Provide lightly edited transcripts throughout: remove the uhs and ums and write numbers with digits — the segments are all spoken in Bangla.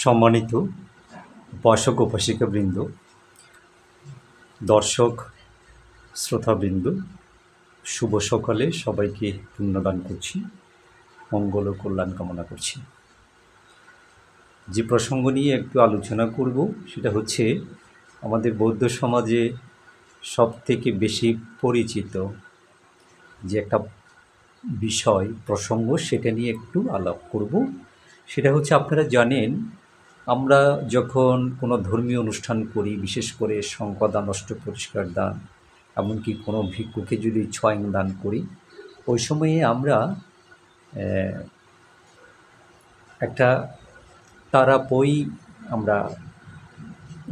সম্মানিত উপাসক উপাসিকাবৃন্দ, দর্শক শ্রোতাবৃন্দ, শুভ সকালে সবাইকে পুণ্যদান করছি, মঙ্গল ও কল্যাণ কামনা করছি। যে প্রসঙ্গ নিয়ে একটু আলোচনা করব সেটা হচ্ছে আমাদের বৌদ্ধ সমাজে সবথেকে বেশি পরিচিত যে একটা বিষয় প্রসঙ্গ, সেটা নিয়ে একটু আলাপ করব। সেটা হচ্ছে, আপনারা জানেন আমরা যখন কোনো ধর্মীয় অনুষ্ঠান করি, বিশেষ করে সংকদান, অষ্টপরিষ্কার দান, এমনকি কোনো ভিক্ষুকে যদি ছয়ং দান করি, ওই সময়ে আমরা একটা তারাপই আমরা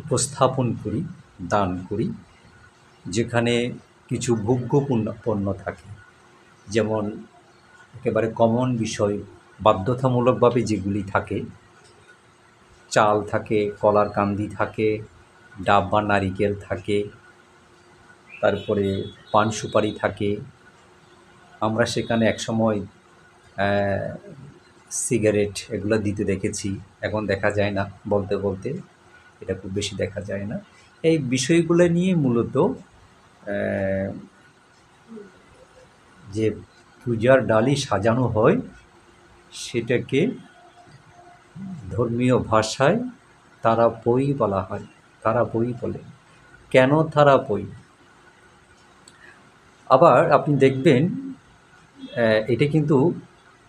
উপস্থাপন করি, দান করি, যেখানে কিছু ভোগ্য পণ্য থাকে। যেমন একেবারে কমন বিষয়, বাধ্যতামূলকভাবে যেগুলি থাকে, চাল থাকে, কলার কান্দি থাকে, ডাব বা নারিকেল থাকে, তারপরে পান সুপারি থাকে। আমরা সেখানে একসময় সিগারেট এগুলো দিতে দেখেছি, এখন দেখা যায় না, বলতে বলতে এটা খুব বেশি দেখা যায় না। এই বিষয়গুলো নিয়ে মূলত যে পূজার ডালি সাজানো হয়, সেটাকে ধর্মীয় ভাষায় তারাপই বলা হয়, তারাপই বলে। কেন তারাপই? আবার আপনি দেখবেন এটা কিন্তু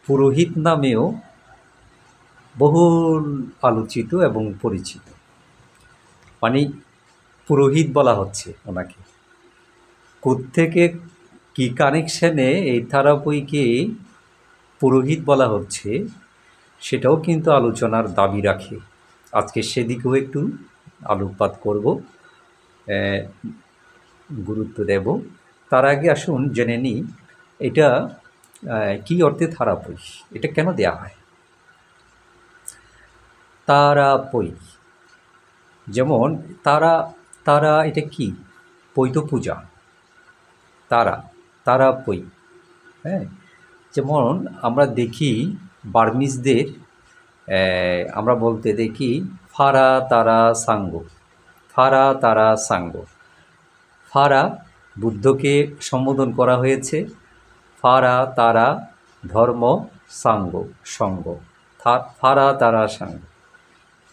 পুরোহিত নামেও বহুল আলোচিত এবং পরিচিত। মানে পুরোহিত বলা হচ্ছে ওনাকে, কোত্থেকে কী কানেকশানে এই তারাপইকে পুরোহিত বলা হচ্ছে, সেটাও কিন্তু আলোচনার দাবি রাখে। আজকে সেদিকেও একটু আলোকপাত করব, গুরুত্ব দেব। তার আগে আসুন জেনে নিই এটা কী অর্থে তারাপই, এটা কেন দেয়া হয়। তারাপই, যেমন তারা, তারা এটা কি? পৈত পূজা, তারা, তারাপই। হ্যাঁ, যেমন আমরা দেখি বার্মিজদের আমরা বলতে দেখি ফারা তারা সাঙ্গ, ফারা তারা সাঙ্গ। ফারা বুদ্ধকে সম্বোধন করা হয়েছে, ফারা তারা ধর্ম সাঙ্গ, সঙ্গ, ফারা তারা সাঙ্গ।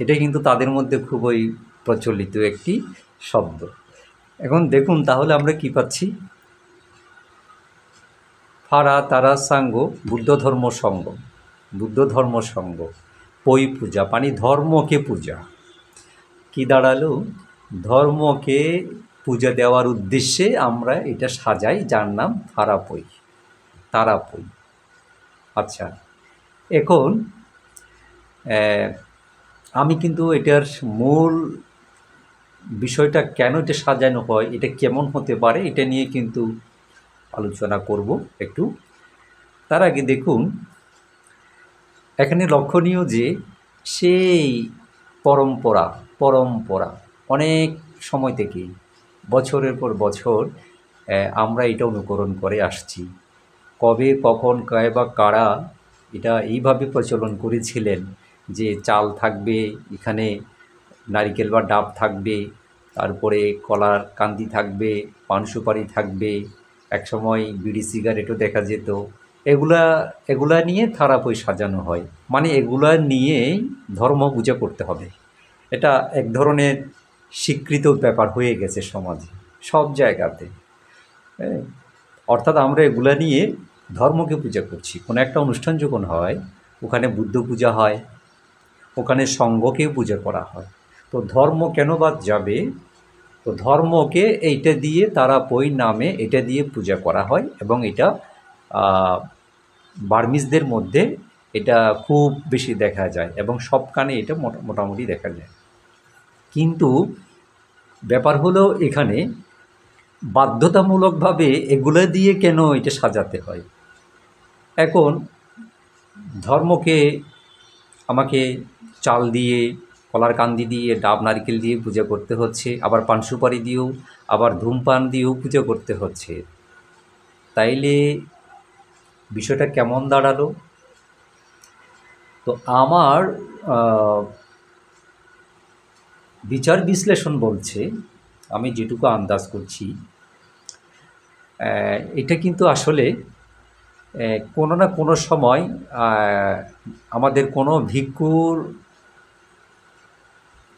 এটা কিন্তু তাদের মধ্যে খুবই প্রচলিত একটি শব্দ। এখন দেখুন তাহলে আমরা কি পাচ্ছি, ফারা তারা সাঙ্গ, বুদ্ধ ধর্ম সঙ্গ, বুদ্ধ ধর্ম সঙ্গ, পই পূজা, মানে ধর্মকে পূজা। কি দাঁড়ালো? ধর্মকে পূজা দেওয়ার উদ্দেশ্যে আমরা এটা সাজাই, যার নাম তারাপই, তারাপই। আচ্ছা, এখন আমি কিন্তু এটার মূল বিষয়টা, কেন এটা সাজানো হয়, এটা কেমন হতে পারে, এটা নিয়ে কিন্তু আলোচনা করব একটু। তার আগে দেখুন এখানে লক্ষণীয় যে সেই পরম্পরা, পরম্পরা অনেক সময় থেকেই, বছরের পর বছর আমরা এটা অনুকরণ করে আসছি। কবে, কখন, কায় বা কারা এটা এইভাবে প্রচলন করেছিলেন যে চাল থাকবে, এখানে নারিকেল বা ডাব থাকবে, তারপরে কলার কান্দি থাকবে, পান সুপারি থাকবে, একসময় বিড়ি সিগারেটও দেখা যেত। এগুলা নিয়ে তারাপই সাজানো হয়, মানে এগুলা নিয়েই ধর্ম পূজা করতে হবে। এটা এক ধরনের স্বীকৃত ব্যাপার হয়ে গেছে সমাজে, সব জায়গাতে। অর্থাৎ আমরা এগুলা নিয়ে ধর্মকে পূজা করছি। কোনো একটা অনুষ্ঠান যখন হয়, ওখানে বুদ্ধ পূজা হয়, ওখানে সঙ্ঘকেও পূজা করা হয়। তো ধর্ম কেন বাদ যাবে? তো ধর্মকে এইটা দিয়ে, তারাপই নামে এটা দিয়ে পূজা করা হয়, এবং এটা বার্মিজদের মধ্যে এটা খুব বেশি দেখা যায়, এবং সবখানে এটা মোটামুটি দেখা যায়। কিন্তু ব্যাপার হলো এখানে বাধ্যতামূলকভাবে এগুলো দিয়ে কেন এটা সাজাতে হয়। এখন ধর্মকে আমাকে চাল দিয়ে, কলার কান্দি দিয়ে, ডাব নারকেল দিয়ে পূজা করতে হচ্ছে, আবার পান সুপারি দিয়েও, আবার ধূমপান দিয়েও পূজা করতে হচ্ছে। তাইলে বিষয়টা কেমন দাঁড়ালো? তো আমার বিচার বিশ্লেষণ বলছে, আমি যেটুকু আন্দাজ করছি, এটা কিন্তু আসলে কোনো না কোনো সময় আমাদের কোনো ভিক্ষুর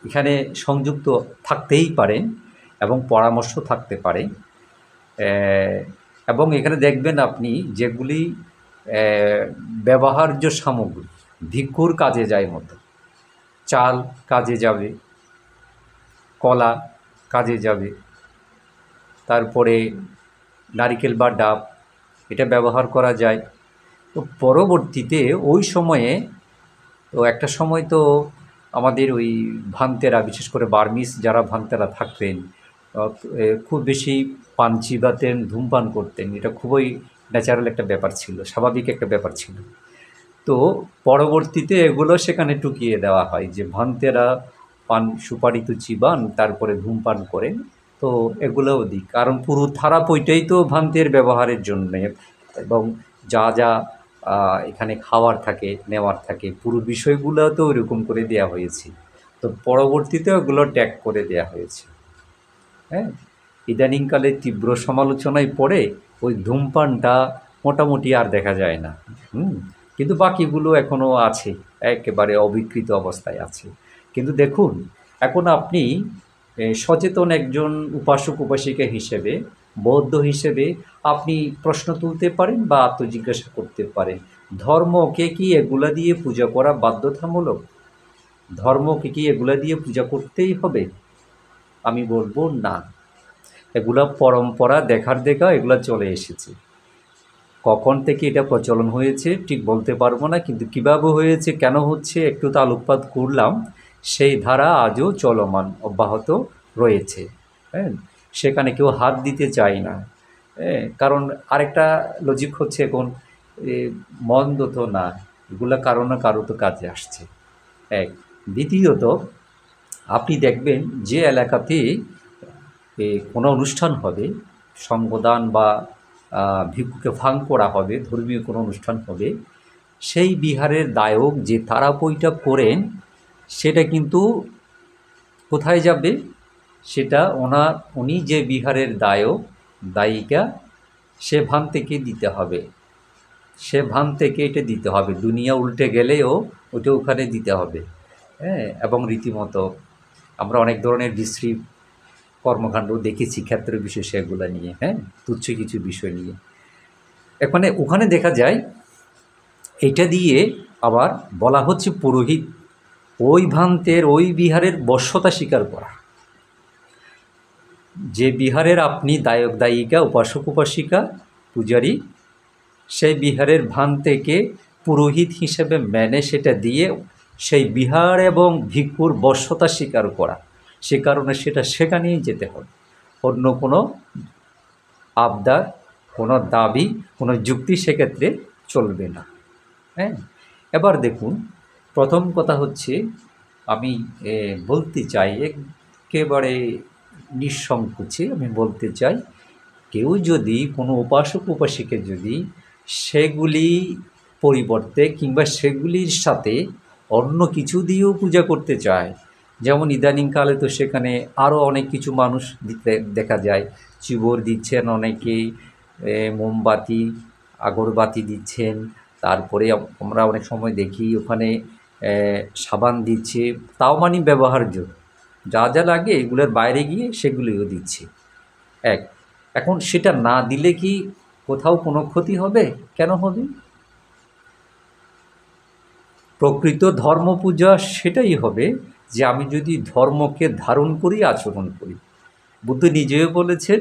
এখানে সংযুক্ত থাকতেই পারেন এবং পরামর্শ থাকতে পারে। এবং এখানে দেখবেন আপনি যেগুলি ব্যবহার্য সামগ্রী ভিক্ষুর কাজে যায় মতো, চাল কাজে যাবে, কলা কাজে যাবে, তারপরে নারিকেল বা ডাব এটা ব্যবহার করা যায়। তো পরবর্তীতে ওই সময়ে, তো একটা সময় তো আমাদের ওই ভান্তেরা, বিশেষ করে বার্মিজ যারা ভান্তেরা থাকতেন, খুব বেশি পান চিবাতেন, ধূমপান করতেন। এটা খুবই ন্যাচারাল একটা ব্যাপার ছিল, স্বাভাবিক একটা ব্যাপার ছিল। তো পরবর্তীতে এগুলো সেখানে টুকিয়ে দেওয়া হয় যে ভান্তেরা পান সুপারি তো চিবান, তারপরে ধূমপান করেন, তো এগুলোও দিক। কারণ পুরো থারাপইটাই তো ভান্তের ব্যবহারের জন্যে, এবং যা যা এখানে খাওয়ার থাকে, নেওয়ার থাকে, পুরো বিষয়গুলো তো ওইরকম করে দেয়া হয়েছে। তো পরবর্তীতে ওগুলো ট্যাগ করে দেয়া হয়েছে। হ্যাঁ, ইদানিংকালে তীব্র সমালোচনায় পড়ে ওই ধূমপানটা মোটামুটি আর দেখা যায় না। কিন্তু বাকিগুলো এখনও আছে, একেবারে অবিকৃত অবস্থায় আছে। কিন্তু দেখুন, এখন আপনি সচেতন একজন উপাসক উপাসিকা হিসেবে, বৌদ্ধ হিসেবে আপনি প্রশ্ন তুলতে পারেন বা আত্মজিজ্ঞাসা করতে পারেন, ধর্মকে কি এগুলা দিয়ে পূজা করা বাধ্যতামূলক? ধর্মকে কি এগুলা দিয়ে পূজা করতেই হবে? আমি বলবো না। এগুলা পরম্পরা দেখার দেখা এগুলা চলে এসেছে। কখন থেকে এটা প্রচলন হয়েছে ঠিক বলতে পারবো না, কিন্তু কীভাবে হয়েছে, কেন হচ্ছে, একটু তো আলোকপাত করলাম। সেই ধারা আজও চলমান অব্যাহত রয়েছে। হ্যাঁ, সেখানে কেউ হাত দিতে চায় না। হ্যাঁ, কারণ আরেকটা লজিক হচ্ছে, এখন মন্দ তো না, এগুলা কারো না কারো তো কাজে আসছে। এক, দ্বিতীয়ত আপনি দেখবেন যে এলাকাতে কোনো অনুষ্ঠান হবে, সঙ্গদান বা ভিক্ষুকে ফাঁক করা হবে, ধর্মীয় কোনো অনুষ্ঠান হবে, সেই বিহারের দায়ক যে তারাপইটা করেন, সেটা কিন্তু কোথায় যাবে? সেটা উনি যে বিহারের দায়ক, দায়িকা, সে ভান থেকে দিতে হবে। সে ভান থেকে এটা দিতে হবে, দুনিয়া উল্টে গেলেও ওটা ওখানে দিতে হবে। হ্যাঁ, এবং রীতিমতো আমরা অনেক ধরনের বিশ্রী কর্মকাণ্ড দেখেছি ক্ষেত্র বিশেষে এগুলো নিয়ে। হ্যাঁ, তুচ্ছ কিছু বিষয় নিয়ে ওখানে দেখা যায় এটা দিয়ে আবার বলা হচ্ছে পুরোহিত ওই ভান্তের, ওই বিহারের বশ্যতা স্বীকার করা। যে বিহারের আপনি দায়ক দায়িকা, উপাসক উপাসিকা, পূজারী, সেই বিহারের ভান থেকে পুরোহিত হিসেবে মেনে সেটা দিয়ে সেই বিহার এবং ভিক্ষুর বশ্যতা স্বীকার করা। সে কারণে সেটা সেখানেই যেতে হবে, অন্য কোনো আবদার, কোনো দাবি, কোনো যুক্তি সেক্ষেত্রে চলবে না। হ্যাঁ, এবার দেখুন, প্রথম কথা হচ্ছে আমি বলতে চাই, একেবারে নিঃসংকোচে আমি বলতে চাই, কেউ যদি কোনো উপাসক উপাসিকে যদি সেগুলি পরিবর্তে কিংবা সেগুলির সাথে অন্য কিছু দিয়েও পূজা করতে চায়, যেমন ইদানিংকালে তো সেখানে আরও অনেক কিছু মানুষ দিতে দেখা যায়, চিবর দিচ্ছেন অনেকেই, মোমবাতি, আগরবাতি দিচ্ছেন, তারপরে আমরা অনেক সময় দেখি ওখানে সাবান দিচ্ছে, তাও মানে ব্যবহার্য, যা যা লাগে এগুলোর বাইরে গিয়ে সেগুলিও দিচ্ছে। এখন সেটা না দিলে কি কোথাও কোনো ক্ষতি হবে? কেন হবে? প্রকৃত ধর্ম পূজা সেটাই হবে যে আমি যদি ধর্মকে ধারণ করি, আচরণ করি। বুদ্ধ নিজেও বলেছেন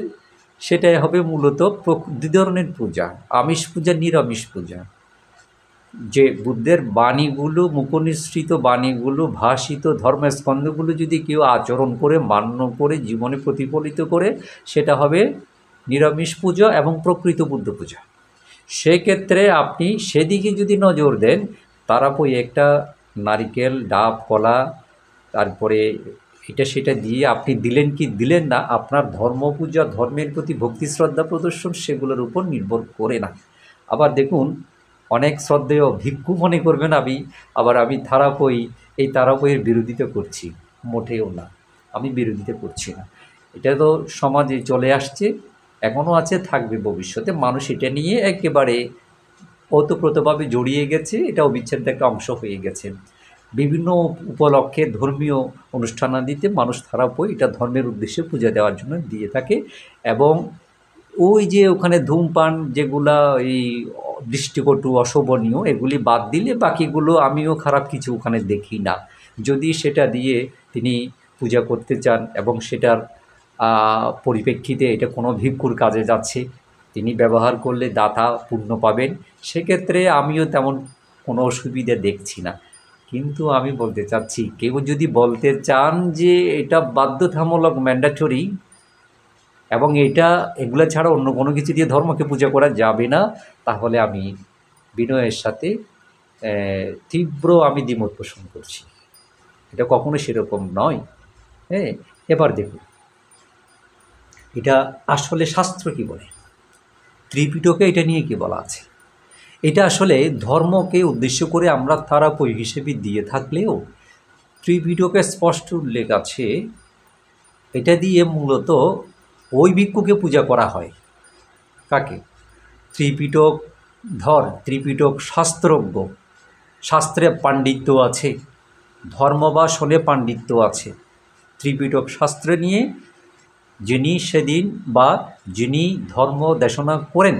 সেটাই হবে মূলত দুই ধরনের পূজা, আমিষ পূজা, নিরামিষ পূজা। যে বুদ্ধের বাণীগুলো, মুখনিসৃত বাণীগুলো, ভাষিত ধর্মস্কন্ধগুলো যদি কেউ আচরণ করে, মান্য করে, জীবনে প্রতিফলিত করে, সেটা হবে নিরামিষ পূজা এবং প্রকৃত বুদ্ধ পূজা। সেক্ষেত্রে আপনি সেদিকে যদি নজর দেন, তারাপই একটা নারিকেল, ডাব, কলা, তারপরে এটা সেটা দিয়ে আপনি দিলেন কি দিলেন না, আপনার ধর্ম পূজা, ধর্মের প্রতি ভক্তি শ্রদ্ধা প্রদর্শন সেগুলোর উপর নির্ভর করে না। আবার দেখুন, অনেক শ্রদ্ধেয় ভিক্ষু মনে করবেন আমি, আবার আমি তারাপই, এই তারাপইয়ের বিরোধিতা করছি, মোটেও না। আমি বিরোধিতা করছি না। এটা তো সমাজে চলে আসছে, এখনও আছে, থাকবে ভবিষ্যতে। মানুষ এটা নিয়ে একেবারে ওতপ্রোতভাবে জড়িয়ে গেছে, এটা অবিচ্ছেদ্য একটা অংশ হয়ে গেছে। বিভিন্ন উপলক্ষে ধর্মীয় অনুষ্ঠানাদিতে মানুষ থারাপই এটা ধর্মের উদ্দেশ্যে পূজা দেওয়ার জন্য দিয়ে থাকে। এবং ওই যে ওখানে ধূমপান যেগুলা এই দৃষ্টিকটু অশোভনীয়, এগুলি বাদ দিলে বাকিগুলো আমিও খারাপ কিছু ওখানে দেখি না। যদি সেটা দিয়ে তিনি পূজা করতে চান এবং সেটার পরিপ্রেক্ষিতে এটা কোনো ভিক্ষুর কাজে যাচ্ছে, তিনি ব্যবহার করলে দাতা পুণ্য পাবেন, সেক্ষেত্রে আমিও তেমন কোনো অসুবিধা দেখছি না। কিন্তু আমি বলতে চাচ্ছি, কেউ যদি বলতে চান যে এটা বাধ্যতামূলক, ম্যান্ডেটরি, এবং এগুলো ছাড়া অন্য কোনো কিছু দিয়ে ধর্মকে পূজা করা যাবে না, তাহলে আমি বিনয়ের সাথে তীব্র আমি দ্বিমত পোষণ করছি। এটা কখনো সেরকম নয়। হ্যাঁ, এবার দেখুন এটা আসলে শাস্ত্র কি বলে, ত্রিপিটকে এটা নিয়ে কি বলা আছে। এটা আসলে ধর্মকে উদ্দেশ্য করে আমরা তারাপই হিসেবে দিয়ে থাকলেও ত্রিপিটকে স্পষ্ট উল্লেখ আছে, এটা দিয়ে মূলত ওই ভিক্ষুকে পূজা করা হয়। কাকে? ত্রিপিটক ত্রিপিটক শাস্ত্রজ্ঞ, শাস্ত্রে পাণ্ডিত্য আছে, ধর্মবাসনে পাণ্ডিত্য আছে। ত্রিপিটক শাস্ত্র নিয়ে যিনি সেদিন বা যিনি ধর্ম দেশনা করেন,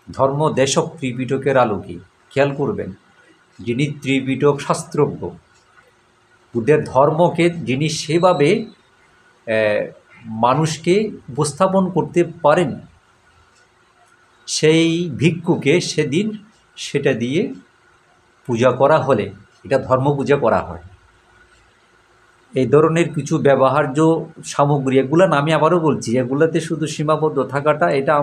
ধর্মদেশক ত্রিপিটকের আলোকে, খেয়াল করবেন, যিনি ত্রিপিটক শাস্ত্রজ্ঞ, বুদ্ধের ধর্মকে যিনি সেভাবে মানুষকে উপস্থাপন করতে পারেন, সেই ভিক্ষুকে সেদিন সেটা দিয়ে পূজা করা হলে এটা ধর্ম পূজা করা হয়। এই ধরনের কিছু ব্যবহার্য সামগ্রী, এগুলো না, আমি আবারও বলছি, এগুলোতে শুধু সীমাবদ্ধ থাকাটা এটা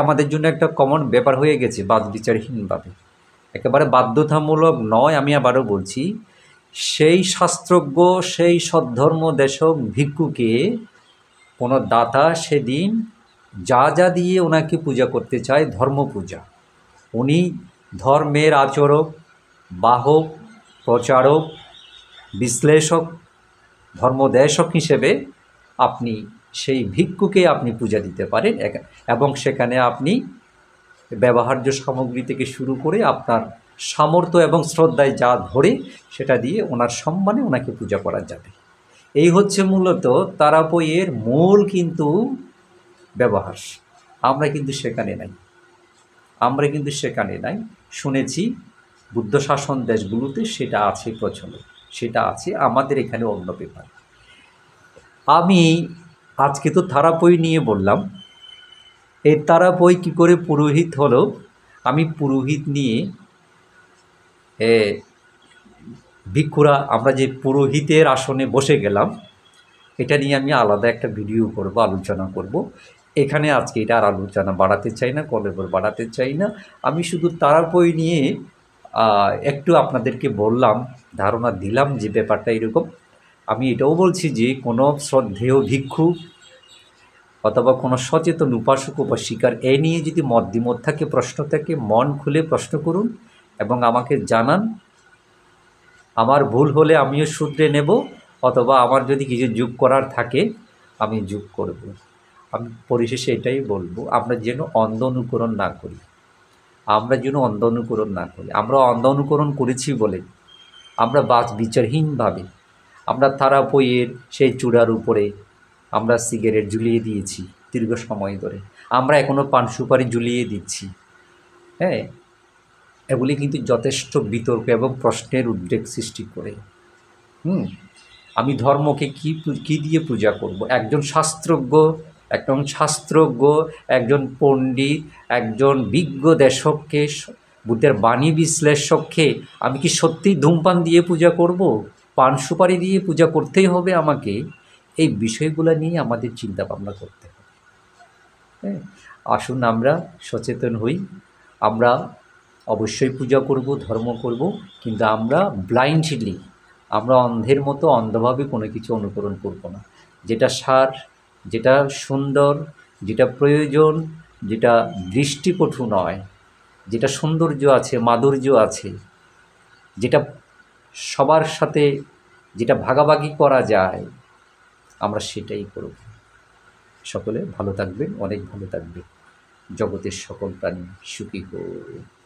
আমাদের জন্য একটা কমন ব্যাপার হয়ে গেছে, বাদ বিচারহীনভাবে, একেবারে বাধ্যতামূলক নয়। আমি আবারও বলছি, সেই শাস্ত্রজ্ঞ, সেই সদ্ধর্ম দেশক ভিক্ষুকে কোনো দাতা সেদিন যা যা দিয়ে ওনাকে পূজা করতে চায়, ধর্ম পূজা, উনি ধর্মের আচরক, বাহক, প্রচারক, বিশ্লেষক, ধর্মদেশক হিসেবে আপনি সেই ভিক্ষুকে আপনি পূজা দিতে পারেন। এবং সেখানে আপনি ব্যবহার্য সামগ্রী থেকে শুরু করে আপনার সামর্থ্য এবং শ্রদ্ধায় যা ধরে সেটা দিয়ে ওনার সম্মানে ওনাকে পূজা করা যাবে। এই হচ্ছে মূলত তারাপইয়ের মূল কিন্তু ব্যবহার। আমরা কিন্তু সেখানে নাই। শুনেছি বুদ্ধ শাসন দেশগুলোতে সেটা আছে প্রচলন, সেটা আছে, আমাদের এখানে অন্য ব্যাপার। আমি আজকে তো তারাপই নিয়ে বললাম, এই তারাপই কী করে পুরোহিত হলো, আমি পুরোহিত নিয়ে ভিক্ষুরা আমরা যে পুরোহিতের আসনে বসে গেলাম, এটা নিয়ে আমি আলাদা একটা ভিডিও করব, আলোচনা করব। এখানে আজকে এটা আর আলোচনা বাড়াতে চাই না, কলেবর বাড়াতে চাই না। আমি শুধু তারাপই নিয়ে একটু আপনাদেরকে বললাম, ধারণা দিলাম যে ব্যাপারটা এরকম। আমি এটাও বলছি যে কোনো শ্রদ্ধেয় ভিক্ষু অথবা কোনো সচেতন উপাসক উপাসিকার এ নিয়ে যদি মত থাকে, প্রশ্ন থাকে, মন খুলে প্রশ্ন করুন এবং আমাকে জানান। আমার ভুল হলে আমিও শুধরে নেব, অথবা আমার যদি কিছু যোগ করার থাকে আমি যোগ করব। আমি পরিশেষে এটাই বলবো, আমরা যেন অন্ধ অনুকরণ না করি। আমরা অন্ধ অনুকরণ করেছি বলে আমরা বিচারহীনভাবে আমরা তারাপইয়ের সেই চূড়ার উপরে আমরা সিগারেট ঝুলিয়ে দিয়েছি দীর্ঘ সময় ধরে, আমরা এখনও পান সুপারি ঝুলিয়ে দিচ্ছি। হ্যাঁ, এগুলি কিন্তু যথেষ্ট বিতর্ক এবং প্রশ্নের উদ্বেগ সৃষ্টি করে। আমি ধর্মকে কি দিয়ে পূজা করব? একজন শাস্ত্রজ্ঞ, একজন পণ্ডিত, একজন বিজ্ঞ দেশককে, বুদ্ধের বাণী বিশ্লেষককে আমি কি সত্যিই ধূমপান দিয়ে পূজা করব? পান সুপারি দিয়ে পূজা করতেই হবে আমাকে? এই বিষয়গুলো নিয়ে আমাদের চিন্তা ভাবনা করতে হবে। হ্যাঁ, আসুন আমরা সচেতন হই। আমরা অবশ্যই পূজা করব, ধর্ম করব, কিন্তু আমরা ব্লাইন্ডলি, আমরা অন্ধের মতো অন্ধভাবে কোনো কিছু অনুকরণ করব না। যেটা সার, যেটা সুন্দর, যেটা প্রয়োজন, যেটা দৃষ্টিকটু নয়, যেটা সৌন্দর্য আছে, মাধুর্য আছে, যেটা সবার সাথে যেটা ভাগাভাগি করা যায় আমরা সেটাই করব। সকলে ভালো থাকবেন, অনেক ভালো থাকবেন। জগতের সকল প্রাণী সুখী হোক।